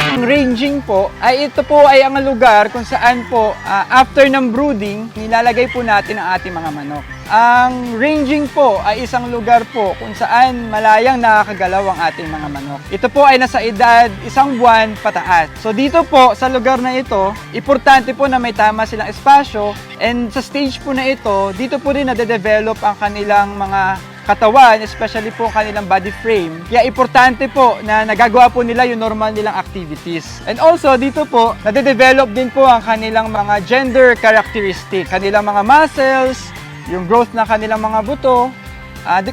Ang ranging po ay ito po ay ang lugar kung saan po after ng brooding, nilalagay po natin ang ating mga manok. Ang ranging po ay isang lugar po kung saan malayang nakakagalaw ang ating mga manok. Ito po ay nasa edad 1 buwan pataas. So dito po sa lugar na ito, importante po na may tama silang espasyo, and sa stage po na ito, dito po rin nade-develop ang kanilang mga katawan, especially po ang kanilang body frame. Kaya importante po na nagagawa po nila yung normal nilang activities. And also dito po, nade-develop din po ang kanilang mga gender characteristic, kanilang mga muscles, yung growth ng kanilang mga buto,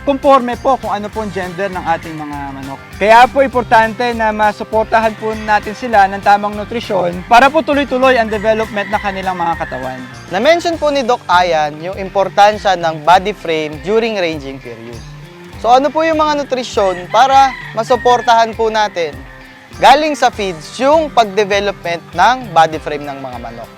conforme po kung ano po ang gender ng ating mga manok. Kaya po importante na masuportahan po natin sila ng tamang nutrisyon para po tuloy-tuloy ang development ng kanilang mga katawan. Na-mention po ni Doc Ayan yung importansya ng body frame during ranging period. So ano po yung mga nutrisyon para masuportahan po natin galing sa feeds yung pag-development ng body frame ng mga manok?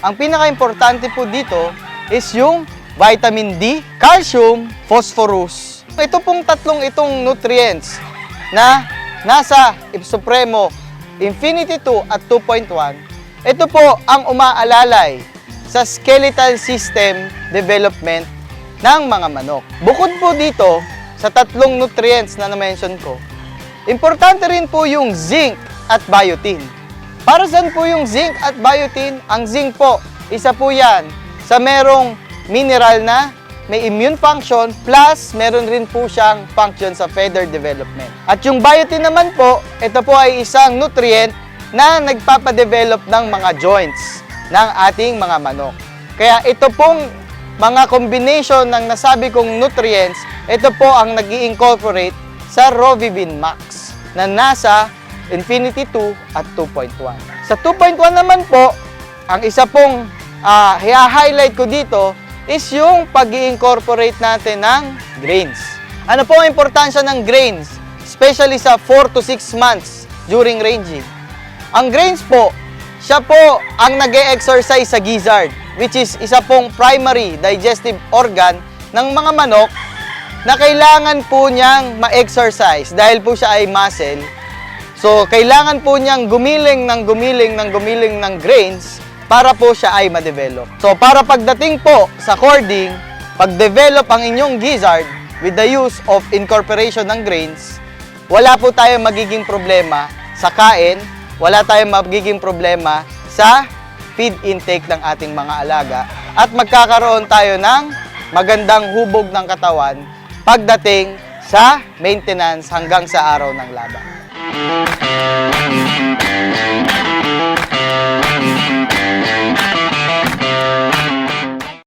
Ang pinaka-importante po dito is yung vitamin D, calcium, phosphorus. Ito pong tatlong itong nutrients na nasa Supremo Infinity 2 at 2.1, ito po ang umaalalay sa skeletal system development ng mga manok. Bukod po dito, sa tatlong nutrients na na-mention ko, importante rin po yung zinc at biotin. Para saan po yung zinc at biotin? Ang zinc po, isa po yan sa merong mineral na may immune function, plus meron rin po siyang function sa feather development. At yung biotin naman po, ito po ay isang nutrient na nagpapadevelop ng mga joints ng ating mga manok. Kaya ito pong mga combination ng nasabi kong nutrients, ito po ang nag-i-incorporate sa Rovivin Max na nasa Infinity 2 at 2.1. Sa 2.1 naman po, ang isa pong i-highlight ko dito is yung pag-i-incorporate natin ng grains. Ano po ang importansya ng grains? Especially sa 4 to 6 months during ranging. Ang grains po, siya po ang nag-e-exercise sa gizzard, which is isa pong primary digestive organ ng mga manok na kailangan po niyang ma-exercise dahil po siya ay muscle. So, kailangan po niyang gumiling ng grains para po siya ay ma-develop. So, para pagdating po sa cording, pag-develop ang inyong gizzard with the use of incorporation ng grains, wala po tayong magiging problema sa kain, wala tayong magiging problema sa feed intake ng ating mga alaga, at magkakaroon tayo ng magandang hubog ng katawan pagdating sa maintenance hanggang sa araw ng laban.